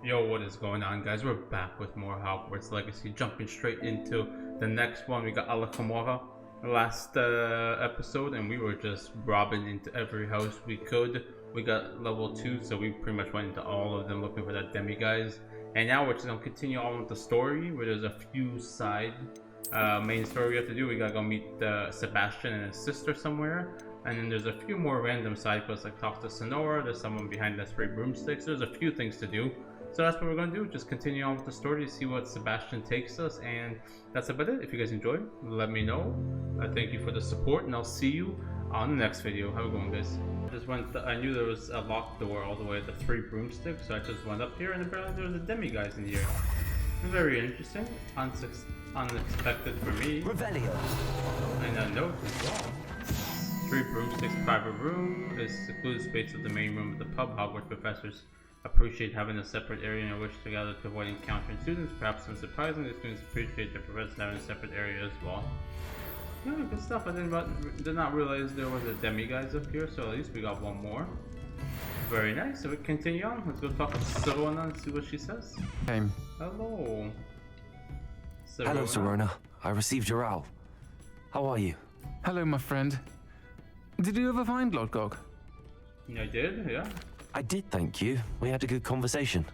Yo, what is going on, guys? We're back with more Hogwarts Legacy, jumping straight into the next one. We got Alakamora last episode, and we were just robbing into every house we could. We got level 2, so we pretty much went into all of them looking for that demi-guys. And now we're just gonna continue on with the story, where there's a few side main story we have to do. We gotta go meet Sabastian and his sister somewhere. And then there's a few more random side quests, like talk to Sonora. There's someone behind that spray broomsticks. There's a few things to do. So that's what we're going to do, just continue on with the story to see what Sabastian takes us, and that's about it. If you guys enjoyed, let me know. Thank you for the support, and I'll see you on the next video. Have a good one, guys. I knew there was a locked door all the way to 3 broomsticks, so I just went up here, and apparently there was a demi-guys in here. Very interesting, unexpected for me. Revelio. And a note as well. 3 broomsticks, private room is secluded space of the main room of the pub. Hogwarts professors appreciate having a separate area in which to gather to avoid encountering students. Perhaps unsurprisingly, the students appreciate their professors having a separate area as well. Yeah, good stuff. I did not realize there was a demi-guys up here, so at least we got one more. Very nice. So we continue on. Let's go talk to Sirona and see what she says. Hey. Hello. Sirona. Hello, Sirona. I received your owl. How are you? Hello, my friend. Did you ever find Lodgog? I did, yeah. I did, thank you. We had a good conversation.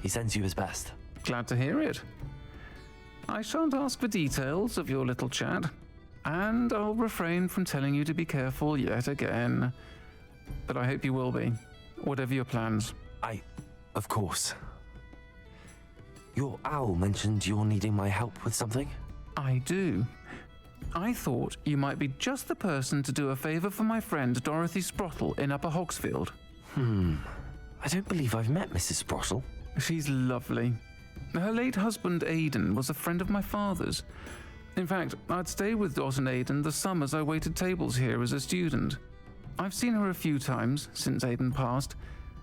He sends you his best. Glad to hear it. I shan't ask for details of your little chat, and I'll refrain from telling you to be careful yet again. But I hope you will be, whatever your plans. Of course. Your owl mentioned you're needing my help with something? I do. I thought you might be just the person to do a favor for my friend Dorothy Sprottle in Upper Hogsfield. I don't believe I've met Mrs. Sprottle. She's lovely. Her late husband, Aidan, was a friend of my father's. In fact, I'd stay with Dot and Aidan the summers I waited tables here as a student. I've seen her a few times since Aidan passed,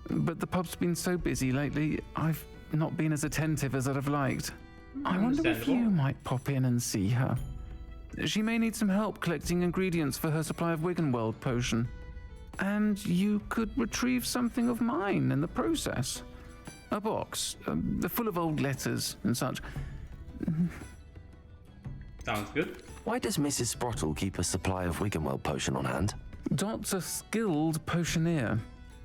but the pub's been so busy lately, I've not been as attentive as I'd have liked. I wonder if you might pop in and see her. She may need some help collecting ingredients for her supply of Wiggenweld potion. And you could retrieve something of mine in the process. A box, full of old letters and such. Sounds good. Why does Mrs. Sprottle keep a supply of Wiggenweld potion on hand? Dot's a skilled potioneer.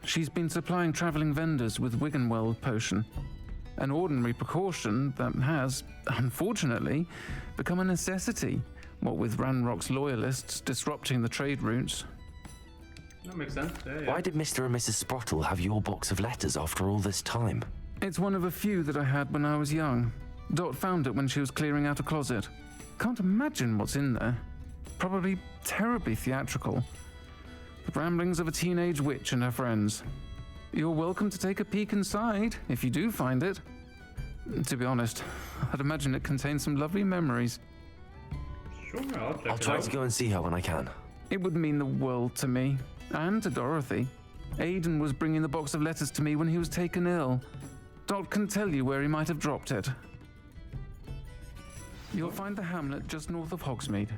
She's been supplying traveling vendors with Wiggenweld potion. An ordinary precaution that has, unfortunately, become a necessity, what with Ranrock's loyalists disrupting the trade routes. That makes sense. Yeah. Why did Mr. and Mrs. Sprottle have your box of letters after all this time? It's one of a few that I had when I was young. Dot found it when she was clearing out a closet. Can't imagine what's in there. Probably terribly theatrical. The ramblings of a teenage witch and her friends. You're welcome to take a peek inside, if you do find it. To be honest, I'd imagine it contains some lovely memories. Sure, I'll try to go and see her when I can. It would mean the world to me, and to Dorothy. Aidan was bringing the box of letters to me when he was taken ill. Dot can tell you where he might have dropped it. You'll find the hamlet just north of Hogsmeade.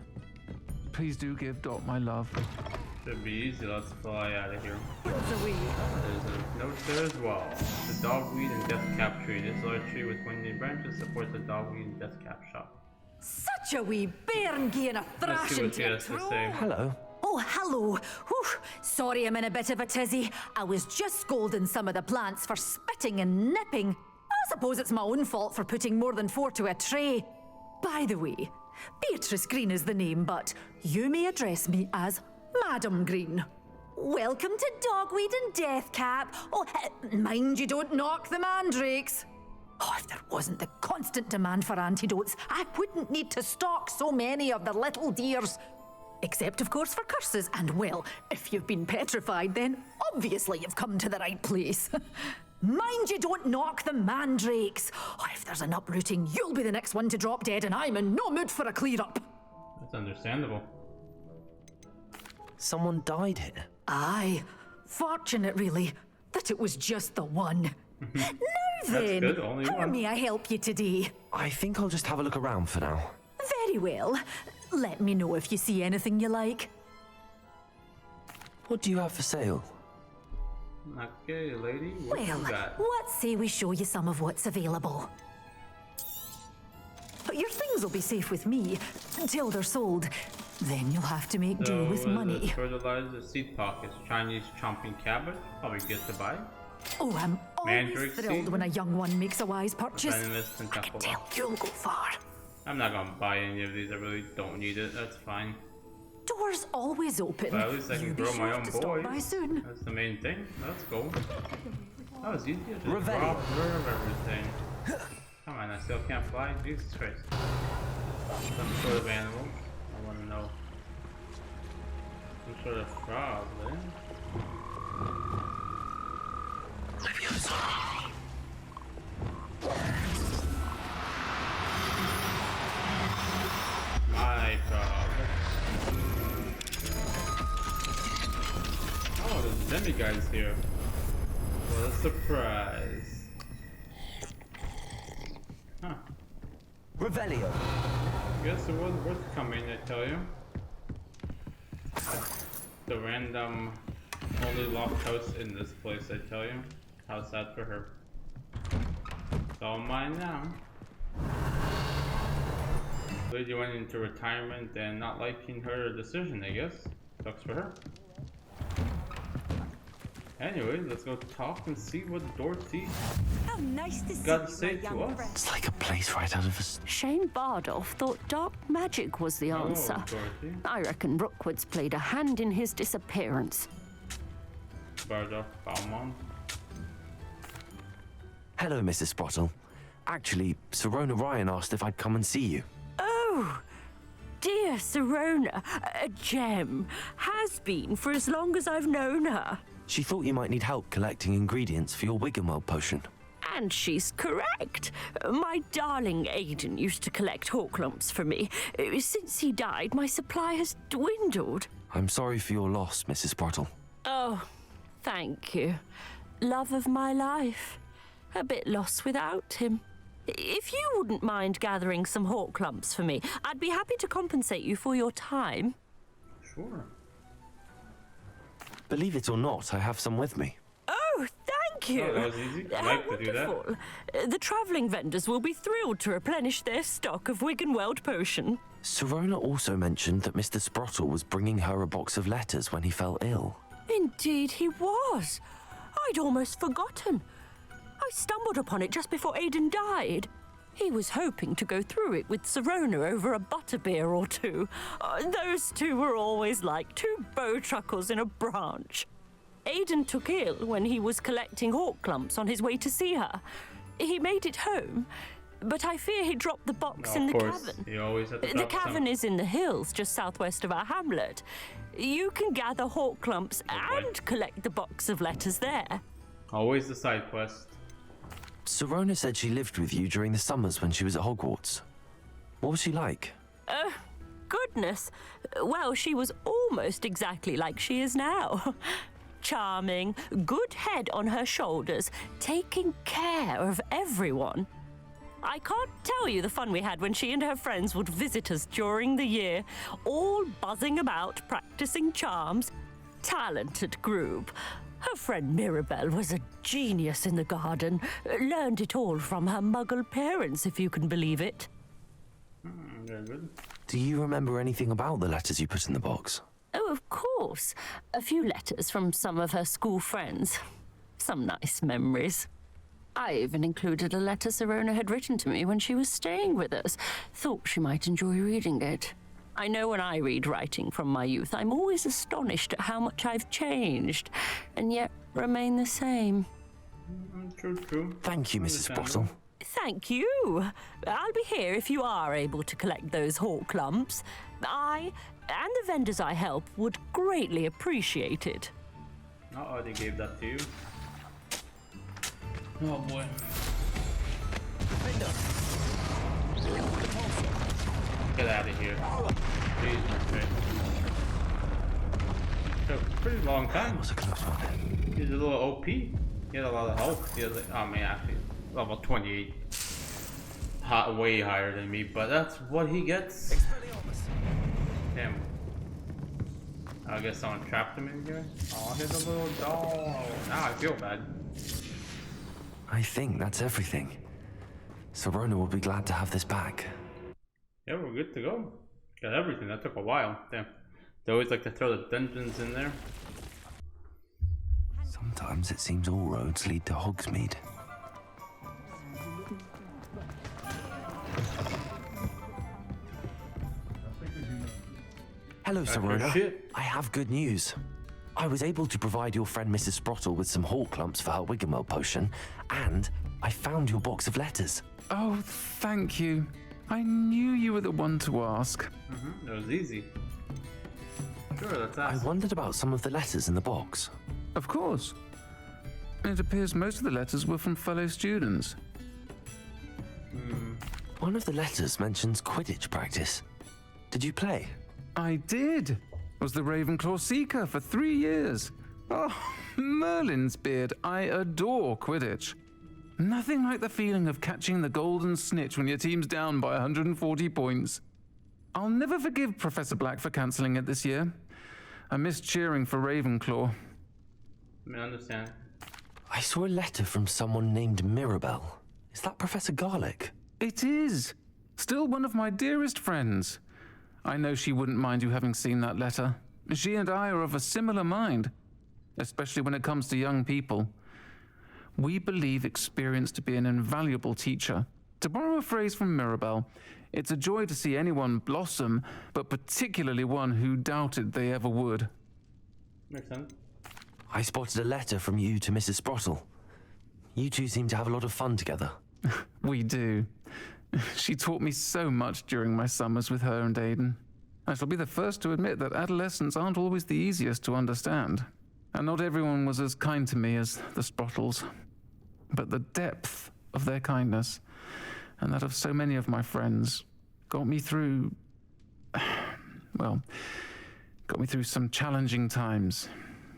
Please do give Dot my love. Should be easy. Let's fly out of here. KratoZari. There's a note there as well. The dogweed and deathcap tree. This large tree with winding branches supports the dogweed and deathcap shop. Such a wee bairn gieing a Let's see thrashing what he has to say. Hello. Oh, hello. Whew. Sorry I'm in a bit of a tizzy. I was just scolding some of the plants for spitting and nipping. I suppose it's my own fault for putting more than 4 to a tray. By the way, Beatrice Green is the name, but you may address me as Madam Green. Welcome to Dogweed and Deathcap. Oh, mind you don't knock the mandrakes. Oh, if there wasn't the constant demand for antidotes, I wouldn't need to stock so many of the little dears. Except, of course, for curses. And, well, if you've been petrified, then obviously you've come to the right place. Mind you don't knock the mandrakes. Oh, if there's an uprooting, you'll be the next one to drop dead, and I'm in no mood for a clear-up. That's understandable. Someone died here. Aye. Fortunate, really, that it was just the one. Now then, good, only how one. may I help you today? I think I'll just have a look around for now. Very well. Let me know if you see anything you like. What do you have for sale? Okay, lady, what Well, you got? let's say we show you some of what's available. But your things will be safe with me until they're sold. Then you'll have to make do with money. Fertilizer, seed pockets, Chinese chomping cabbage, probably good to buy. Oh, I'm always Mandrake thrilled seed? when a young one makes a wise purchase. Venomous I can tell you'll go far. I'm not gonna buy any of these, I really don't need it, that's fine. Doors always open. But at least I You can be grow sure my own to stop by boys. soon. That's the main thing, let's go. That was easy, just Revelio. rob her of everything. Come on, I still can't fly? Jesus Christ. Some sort of animal, I wanna know. Some sort of frog, eh? My frog. Oh, there's demigods here. What a surprise. Huh. Revelio. Guess it was worth coming, I tell you. The random only locked house in this place, I tell you. How sad for her. It's all mine now. Lady went into retirement and not liking her decision, I guess. Sucks for her. Anyway, let's go talk and see what Dorothy How nice to see got to you, say my to young us. friend. It's like a place right out of a... Shane Bardolph thought dark magic was the answer. Oh, Dorothy. I reckon Rookwood's played a hand in his disappearance. Bardolph Balmont. Hello, Mrs. Sprottle. Actually, Sirona Ryan asked if I'd come and see you. Oh, dear Sirona, a gem. Has been for as long as I've known her. She thought you might need help collecting ingredients for your Wiggenweld potion. And she's correct. My darling Aidan used to collect hawk lumps for me. Since he died, my supply has dwindled. I'm sorry for your loss, Mrs. Sprottle. Oh, thank you. Love of my life. A bit lost without him. If you wouldn't mind gathering some hawk lumps for me, I'd be happy to compensate you for your time. Sure. Believe it or not, I have some with me. Oh, thank you. Oh, that was easy. I How like to do that. wonderful. The travelling vendors will be thrilled to replenish their stock of Wiggenweld potion. Sirona also mentioned that Mr. Sprottle was bringing her a box of letters when he fell ill. Indeed he was. I'd almost forgotten. I stumbled upon it just before Aidan died. He was hoping to go through it with Sirona over a butterbeer or two. Those two were always like two bowtruckles in a branch. Aidan took ill when he was collecting hawk clumps on his way to see her. He made it home, but I fear he dropped the box in the cavern. You always have to The drop cavern some. is in the hills just southwest of our hamlet. You can gather hawk clumps and collect the box of letters there. Always the side quest. Sirona said she lived with you during the summers when she was at Hogwarts. What was she like? Goodness. Well, she was almost exactly like she is now. Charming, good head on her shoulders, taking care of everyone. I can't tell you the fun we had when she and her friends would visit us during the year, all buzzing about, practicing charms. Talented group. Her friend Mirabelle was a genius in the garden. Learned it all from her muggle parents, if you can believe it. Very good. Do you remember anything about the letters you put in the box? Oh, of course. A few letters from some of her school friends. Some nice memories. I even included a letter Sirona had written to me when she was staying with us. Thought she might enjoy reading it. I know when I read writing from my youth, I'm always astonished at how much I've changed, and yet remain the same. True. Thank you, Mrs. Understandable. Sprottle. Thank you. I'll be here if you are able to collect those hawk lumps. I and the vendors I help would greatly appreciate it. Oh, they gave that to you. Oh boy. Get out of here. Jesus Christ. Took a pretty long time. That was a close one. He's a little OP. He had a lot of health. He had like, oh man, actually, level 28. Way higher than me, but that's what he gets. Damn. I guess someone trapped him in here. Oh, here's a little doll. Now I feel bad. I think that's everything. Serona will be glad to have this back. Yeah, we're good to go. Got everything. That took a while. Damn. They always like to throw the dungeons in there. Sometimes it seems all roads lead to Hogsmeade. Hello, Serona. I have good news. I was able to provide your friend Mrs. Sprottle with some hawk clumps for her Wiggenweld potion, and I found your box of letters. Oh, thank you. I knew you were the one to ask. That was easy. Sure, let's ask. I wondered about some of the letters in the box. Of course. It appears most of the letters were from fellow students. One of the letters mentions Quidditch practice. Did you play? I did. Was the Ravenclaw Seeker for 3 years. Oh, Merlin's beard. I adore Quidditch. Nothing like the feeling of catching the golden snitch when your team's down by 140 points. I'll never forgive Professor Black for cancelling it this year. I missed cheering for Ravenclaw. I understand. I saw a letter from someone named Mirabelle. Is that Professor Garlick? It is. Still one of my dearest friends. I know she wouldn't mind you having seen that letter. She and I are of a similar mind, especially when it comes to young people. We believe experience to be an invaluable teacher. To borrow a phrase from Mirabelle, it's a joy to see anyone blossom, but particularly one who doubted they ever would. Makes sense. I spotted a letter from you to Mrs. Sprottle. You two seem to have a lot of fun together. We do. She taught me so much during my summers with her and Aidan. I shall be the first to admit that adolescents aren't always the easiest to understand. And not everyone was as kind to me as the Sprottles. But the depth of their kindness, and that of so many of my friends, got me through... well, got me through some challenging times,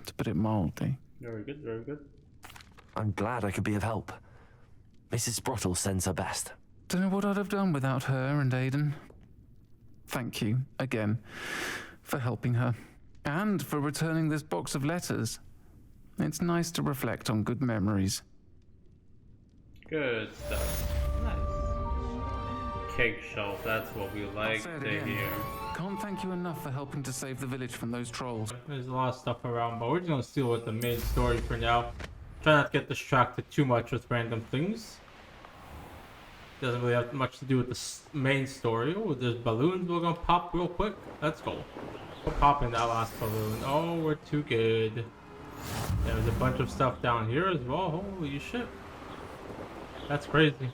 to put it mildly. Very good, very good. I'm glad I could be of help. Mrs. Sprottle sends her best. Don't know what I'd have done without her and Aidan. Thank you, again, for helping her, and for returning this box of letters. It's nice to reflect on good memories. Good stuff. Nice. Cake shelf, that's what we like to hear. Can't thank you enough for helping to save the village from those trolls. There's a lot of stuff around, but we're just gonna deal with the main story for now. Try not to get distracted too much with random things. Doesn't really have much to do with the main story. Oh, there's balloons we're gonna pop real quick. Let's go. We're popping that last balloon. Oh, we're too good. There's a bunch of stuff down here as well. Holy shit. That's crazy.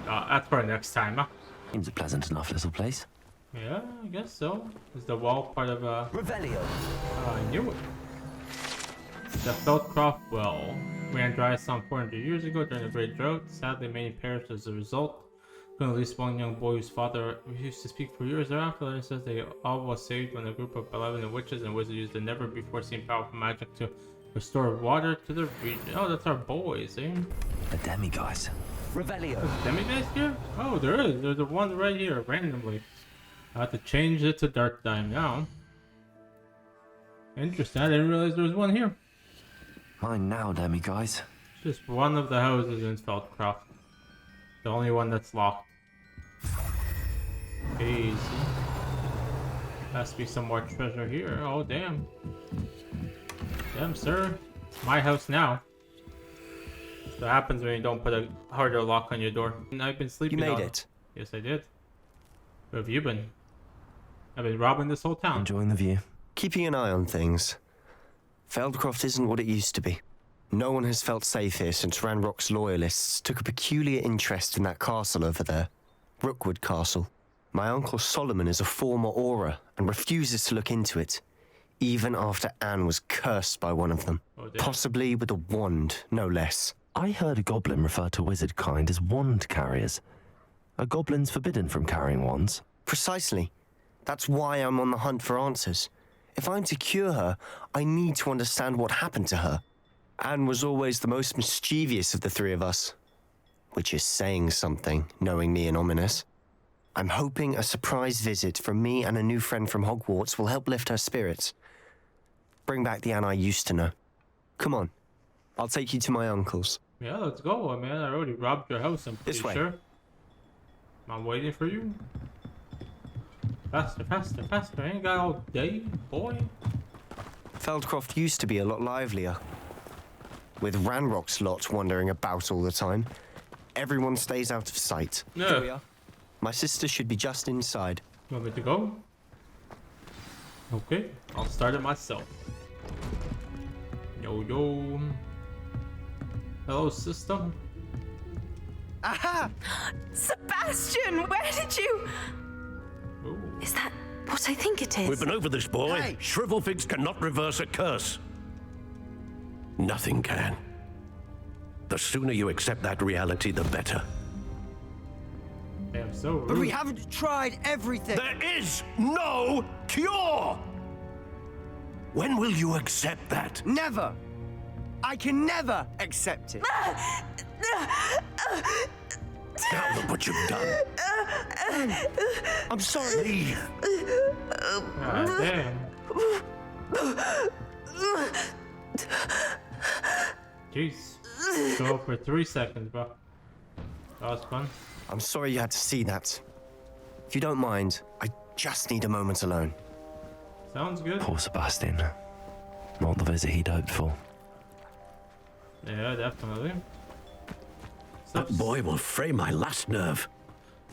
That's for next time, huh? Seems a pleasant enough little place. Yeah, I guess so. Is the wall part of Revelio. I knew it. The Feldcroft Well ran dry some 400 years ago during the Great Drought. Sadly, many perished as a result. At least one young boy whose father refused to speak for years thereafter. It says they all was saved when a group of 11 witches and wizards used the never-before-seen powerful magic to restore water to the region. Oh, that's our boys, eh? The demi-guys. Revelio. There's demi-guys here? Oh, there is. There's a one right here, randomly. I have to change it to Dark Dime now. Interesting. I didn't realize there was one here. Mine now, demi-guys. Just one of the houses in Feldcroft. The only one that's locked. Easy. Has to be some more treasure here. Oh, damn. Damn, sir. It's my house now. That's what happens when you don't put a harder lock on your door. And I've been sleeping. You made it. Yes, I did. Where have you been? I've been robbing this whole town. Enjoying the view. Keeping an eye on things. Feldcroft isn't what it used to be. No one has felt safe here since Ranrock's loyalists took a peculiar interest in that castle over there. Rookwood Castle. My uncle Solomon is a former Auror and refuses to look into it, even after Anne was cursed by one of them. Oh, possibly with a wand, no less. I heard a goblin refer to wizard kind as wand carriers. Are goblins forbidden from carrying wands? Precisely. That's why I'm on the hunt for answers. If I'm to cure her, I need to understand what happened to her. Anne was always the most mischievous of the three of us. Which is saying something, knowing me and ominous. I'm hoping a surprise visit from me and a new friend from Hogwarts will help lift her spirits. bring back the Anne I used to know. Come on, I'll take you to my uncle's. Yeah, let's go, man. I already robbed your house, I'm pretty This way. sure. I'm waiting for you. Faster, faster, faster. I ain't got all day, boy. Feldcroft used to be a lot livelier. With Ranrock's lot wandering about all the time, everyone stays out of sight. Yeah. Here we are. My sister should be just inside. You want me to go? Okay, I'll start it myself. Yo, yo. Hello, system. Aha! Sebastian, where did you... Ooh. Is that what I think it is? We've been over this, boy. Hey! Shrivelfigs cannot reverse a curse. Nothing can. The sooner you accept that reality, the better. Damn, so rude. But we haven't tried everything. There is no cure! When will you accept that? Never. I can never accept it. Now look what you've done. I'm sorry. Leave. God damn. Jeez. Go for 3 seconds, bro. That was fun. I'm sorry you had to see that. If you don't mind, I just need a moment alone. Sounds good. Poor Sebastian. Not the visit he'd hoped for. Yeah, definitely. That boy will fray my last nerve.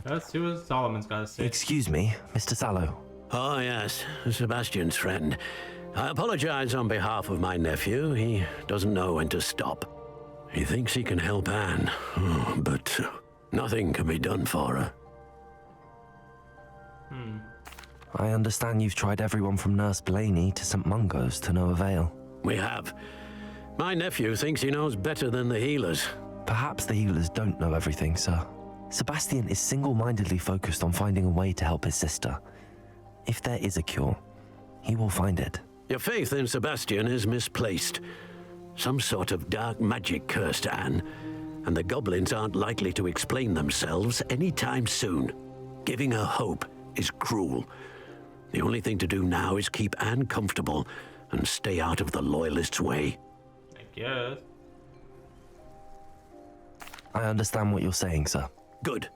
Let's see what Solomon's got to say. Excuse me, Mr. Sallow. Oh, yes, Sebastian's friend. I apologize on behalf of my nephew. He doesn't know when to stop. He thinks he can help Anne, but nothing can be done for her. I understand you've tried everyone from Nurse Blaney to St. Mungo's to no avail. We have. My nephew thinks he knows better than the healers. Perhaps the healers don't know everything, sir. Sebastian is single-mindedly focused on finding a way to help his sister. If there is a cure, he will find it. Your faith in Sebastian is misplaced. Some sort of dark magic cursed Anne, and the goblins aren't likely to explain themselves anytime soon. Giving her hope is cruel. The only thing to do now is keep Anne comfortable and stay out of the Loyalists' way. I guess. I understand what you're saying, sir. Good.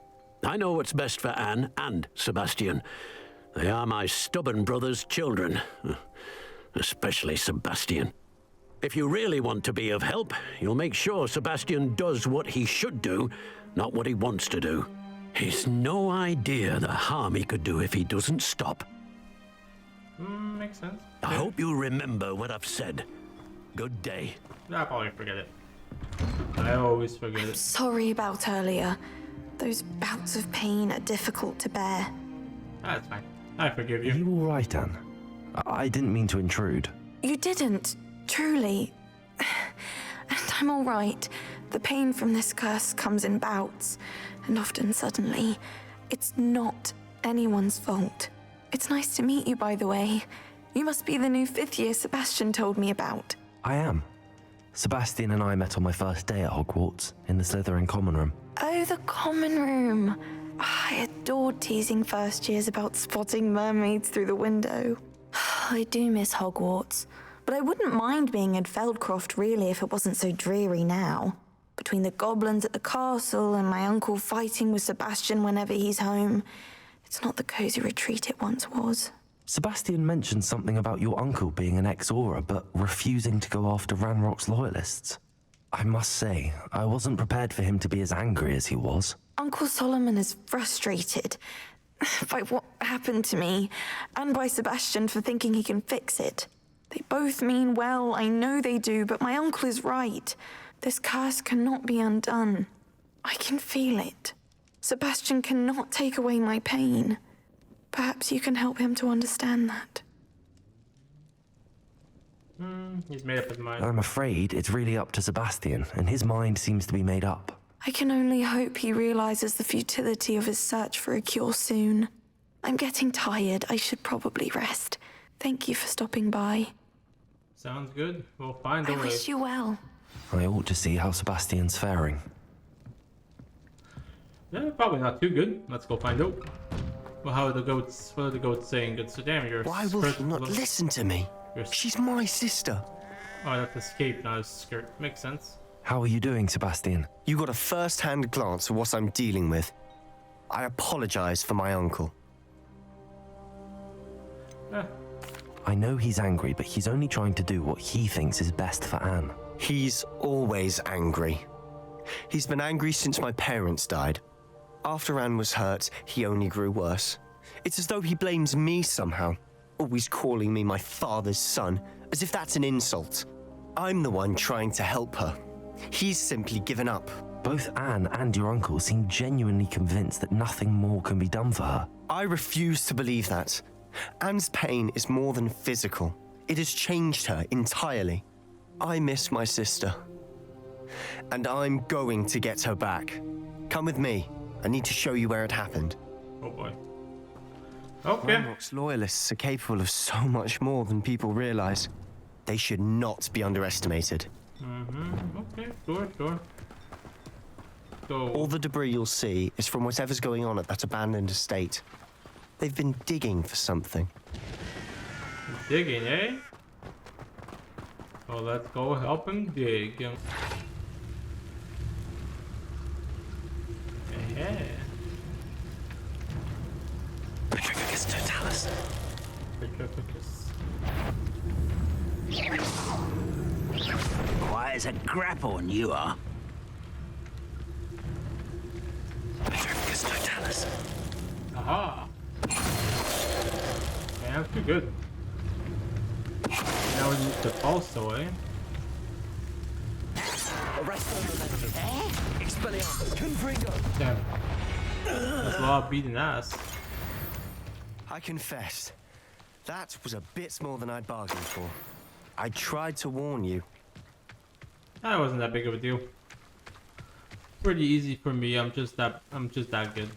I know what's best for Anne and Sebastian. They are my stubborn brother's children. Especially Sebastian. If you really want to be of help, you'll make sure Sebastian does what he should do, not what he wants to do. He's no idea the harm he could do if he doesn't stop. Makes sense. I hope you remember what I've said. Good day. I'll probably forget it. I always forget it. Sorry about earlier. Those bouts of pain are difficult to bear. That's fine. I forgive Are you. you all right, Anne? I didn't mean to intrude. You didn't, truly. And I'm all right. The pain from this curse comes in bouts, and often suddenly. It's not anyone's fault. It's nice to meet you, by the way. You must be the new 5th year Sebastian told me about. I am. Sebastian and I met on my first day at Hogwarts, in the Slytherin common room. Oh, the common room. I adored teasing first years about spotting mermaids through the window. I do miss Hogwarts, but I wouldn't mind being in Feldcroft really if it wasn't so dreary now. Between the goblins at the castle and my uncle fighting with Sebastian whenever he's home, it's not the cozy retreat it once was. Sebastian mentioned something about your uncle being an ex-Auror, but refusing to go after Ranrock's loyalists. I must say, I wasn't prepared for him to be as angry as he was. Uncle Solomon is frustrated by what happened to me, and by Sebastian for thinking he can fix it. They both mean well, I know they do, but my uncle is right. This curse cannot be undone. I can feel it. Sebastian cannot take away my pain. Perhaps you can help him to understand that. He's made up his mind. I'm afraid it's really up to Sebastian, and his mind seems to be made up. I can only hope he realizes the futility of his search for a cure soon. I'm getting tired. I should probably rest. Thank you for stopping by. Sounds good. We'll find a I way. wish you well. I ought to see how Sebastian's faring. Yeah, probably not too good. Let's go find out. Well, what are the goats saying? Good, so damn, you're Why will he not listen to me? She's my sister. Oh, that's escape, not a skirt. Makes sense. How are you doing, Sabastian? You got a first-hand glance at what I'm dealing with. I apologize for my uncle. I know he's angry, but he's only trying to do what he thinks is best for Anne. He's always angry. He's been angry since my parents died. After Anne was hurt, he only grew worse. It's as though he blames me somehow, always calling me my father's son, as if that's an insult. I'm the one trying to help her. He's simply given up. Both Anne and your uncle seem genuinely convinced that nothing more can be done for her. I refuse to believe that. Anne's pain is more than physical. It has changed her entirely. I miss my sister. And I'm going to get her back. Come with me. I need to show you where it happened. Oh boy. Okay. Ranrock's loyalists are capable of so much more than people realize. They should not be underestimated. Okay, sure. So, All the debris you'll see is from whatever's going on at that abandoned estate. They've been digging for something. digging, eh? So let's go help him dig. Yeah. Petrificus totalis. Petrificus. Quiet as a grapphorn, you are. Petrificus totalis. Aha! Man, that's too good. Now we need the also, eh? Damn. That's a lot of beating ass. I confess, that was a bit more than I'd bargained for. I tried to warn you. That wasn't that big of a deal. Pretty easy for me. I'm just that good.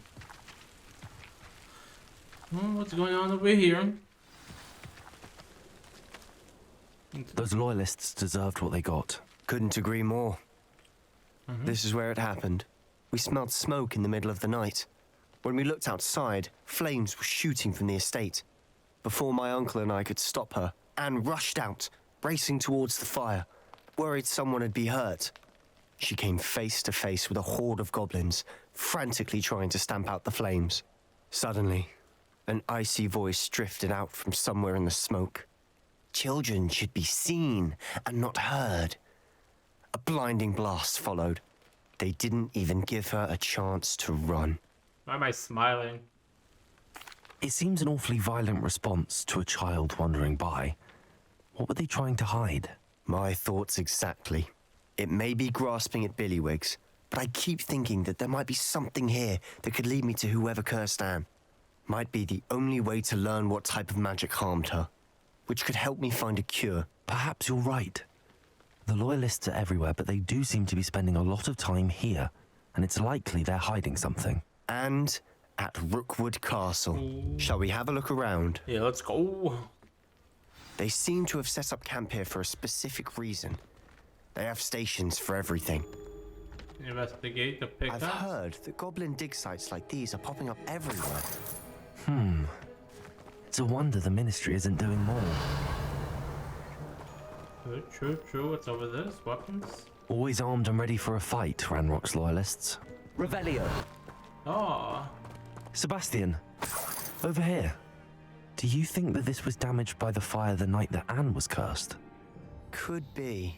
What's going on over here? Those loyalists deserved what they got. Couldn't agree more. This is where it happened. We smelled smoke in the middle of the night. When we looked outside, flames were shooting from the estate. Before my uncle and I could stop her, Anne rushed out, racing towards the fire, worried someone had been hurt. She came face to face with a horde of goblins, frantically trying to stamp out the flames. Suddenly, an icy voice drifted out from somewhere in the smoke. Children should be seen and not heard. A blinding blast followed. They didn't even give her a chance to run. Why am I smiling? It seems an awfully violent response to a child wandering by. What were they trying to hide? My thoughts exactly. It may be grasping at Billywigs, but I keep thinking that there might be something here that could lead me to whoever cursed Anne. Might be the only way to learn what type of magic harmed her, which could help me find a cure. Perhaps you're right. The loyalists are everywhere, but they do seem to be spending a lot of time here, and it's likely they're hiding something. And at Rookwood Castle. Shall we have a look around? Yeah, let's go. They seem to have set up camp here for a specific reason. They have stations for everything. Investigate the pickup. I've heard that goblin dig sites like these are popping up everywhere. It's a wonder the ministry isn't doing more. True. What's over this? Weapons? Always armed and ready for a fight, Ranrock's loyalists. Revelio. Oh. Sebastian, over here. Do you think that this was damaged by the fire the night that Anne was cursed? Could be.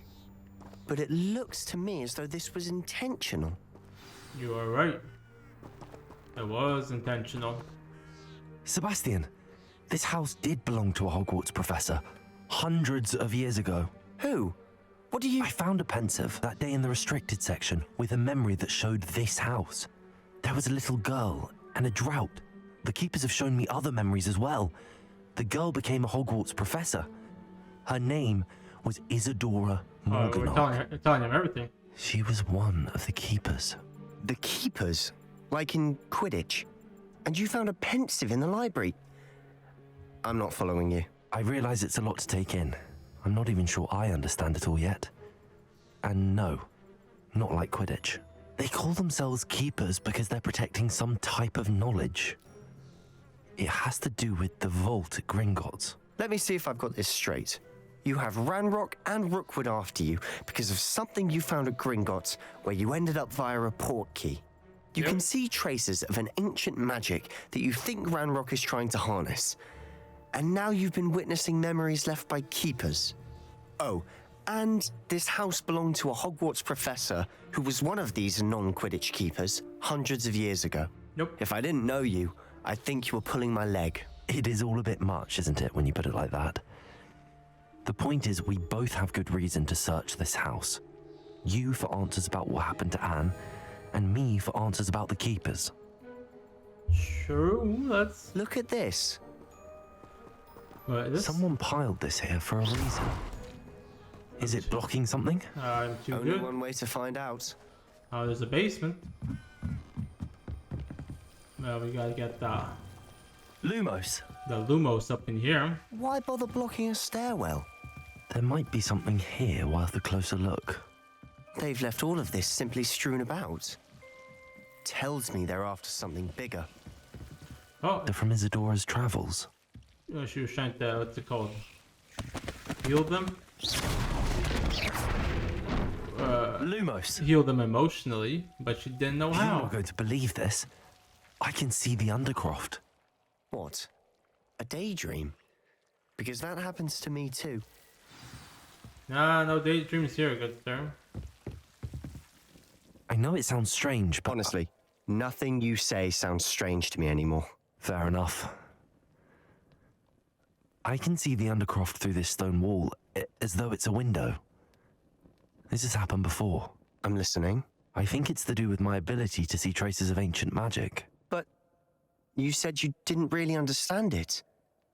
But it looks to me as though this was intentional. You are right. It was intentional. Sebastian, this house did belong to a Hogwarts professor, hundreds of years ago. Who? What do you... I found a pensive that day in the restricted section with a memory that showed this house. There was a little girl and a drought. The keepers have shown me other memories as well. The girl became a Hogwarts professor. Her name was Isadora Morganach. We're telling him everything. She was one of the keepers. The keepers? Like in Quidditch? And you found a pensive in the library? I'm not following you. I realize it's a lot to take in. I'm not even sure I understand it all yet. And no, not like Quidditch. They call themselves keepers because they're protecting some type of knowledge. It has to do with the vault at Gringotts. Let me see if I've got this straight. You have Ranrock and Rookwood after you because of something you found at Gringotts, where you ended up via a port key. You can see traces of an ancient magic that you think Ranrock is trying to harness. And now you've been witnessing memories left by keepers. Oh, and this house belonged to a Hogwarts professor who was one of these non-Quidditch keepers hundreds of years ago. Nope. If I didn't know you, I'd think you were pulling my leg. It is all a bit much, isn't it, when you put it like that? The point is, we both have good reason to search this house. You for answers about what happened to Anne, and me for answers about the keepers. True, that's... Look at this. What, this? Someone piled this here for a reason. Is it blocking something? I'm too Only good. one way to find out. Oh, there's a basement. Well, we gotta get the Lumos. Lumos up in here. Why bother blocking a stairwell? There might be something here worth a closer look. They've left all of this simply strewn about. Tells me they're after something bigger. Oh, From Isadora's travels. she was trying to, what's it called? Heal them? Lumos. Heal them emotionally, but she didn't know You're how. not going to believe this. I can see the Undercroft. What? A daydream? Because that happens to me too. Nah, no daydreams here, good sir. I know it sounds strange, but Honestly, nothing you say sounds strange to me anymore. fair enough. I can see the Undercroft through this stone wall, as though it's a window. This has happened before. I'm listening. I think it's to do with my ability to see traces of ancient magic. But you said you didn't really understand it,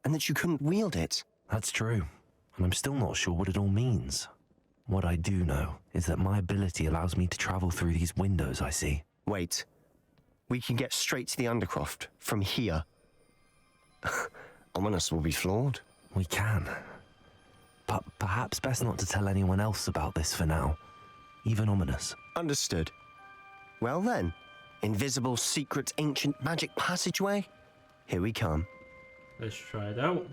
and that you couldn't wield it. That's true, and I'm still not sure what it all means. What I do know is that my ability allows me to travel through these windows I see. Wait. We can get straight to the Undercroft from here. Ominous will be floored. We can. But perhaps best not to tell anyone else about this for now. Even Ominous. Understood. Well then, invisible, secret, ancient magic passageway? Here we come. Let's try it out.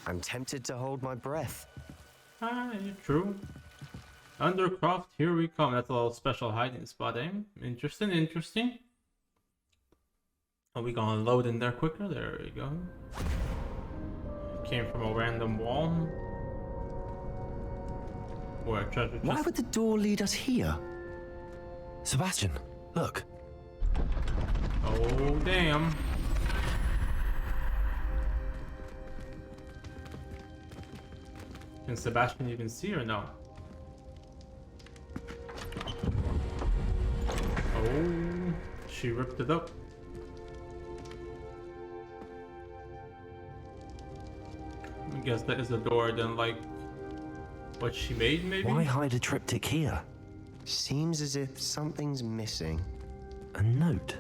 I'm tempted to hold my breath. Ah, true. Undercroft, here we come. That's a little special hiding spot, eh? Interesting, interesting. Are we gonna load in there quicker? There we go. Came from a random wall. Or a treasure chest. Why would the door lead us here? Sebastian, look. Oh, damn. Can Sebastian even see or no? Oh, she ripped it up. I guess that is a door then, like what she made, maybe? Why hide a triptych here? Seems as if something's missing. A note.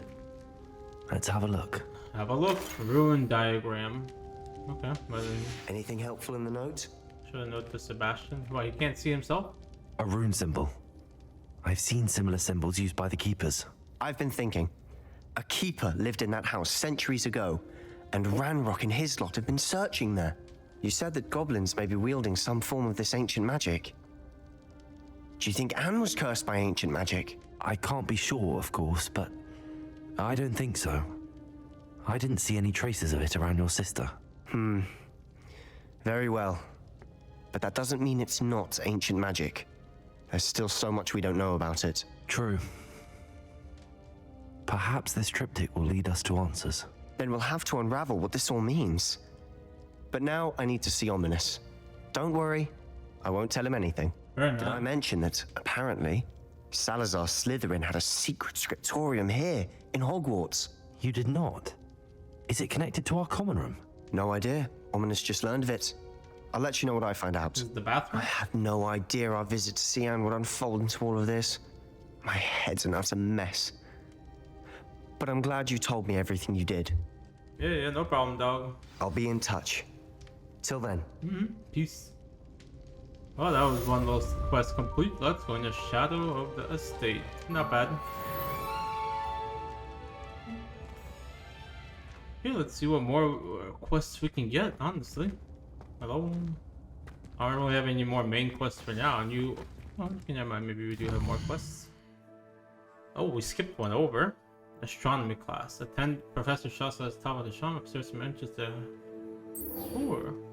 Let's have a look. Have a look. Ruin diagram. Okay, well then Anything helpful in the note? should have noted to Sebastian. Why, he can't see himself? A rune symbol. I've seen similar symbols used by the keepers. I've been thinking. A keeper lived in that house centuries ago, and Ranrock and his lot have been searching there. You said that goblins may be wielding some form of this ancient magic. Do you think Anne was cursed by ancient magic? I can't be sure, of course, but I don't think so. I didn't see any traces of it around your sister. Very well. But that doesn't mean it's not ancient magic. There's still so much we don't know about it. True. Perhaps this triptych will lead us to answers. Then we'll have to unravel what this all means. But now I need to see Ominous. Don't worry, I won't tell him anything. Fair Did I enough. mention that, apparently, Salazar Slytherin had a secret scriptorium here, in Hogwarts? You did not? Is it connected to our common room? No idea. Ominous just learned of it. I'll let you know what I find out. This is the I bathroom? had no idea our visit to Cian would unfold into all of this. My head's an utter mess. But I'm glad you told me everything you did. Yeah, no problem, dog. I'll be in touch. Till then. Peace. Well, that was one of those quests complete. Let's go in the shadow of the estate. Not bad. Okay, let's see what more quests we can get, honestly. Hello? I don't really have any more main quests for now. And you... Oh, never mind. Maybe we do have more quests. Oh, we skipped one over. Astronomy class. Attend Professor Shaw's top of the shop. Observe some interest there. Ooh.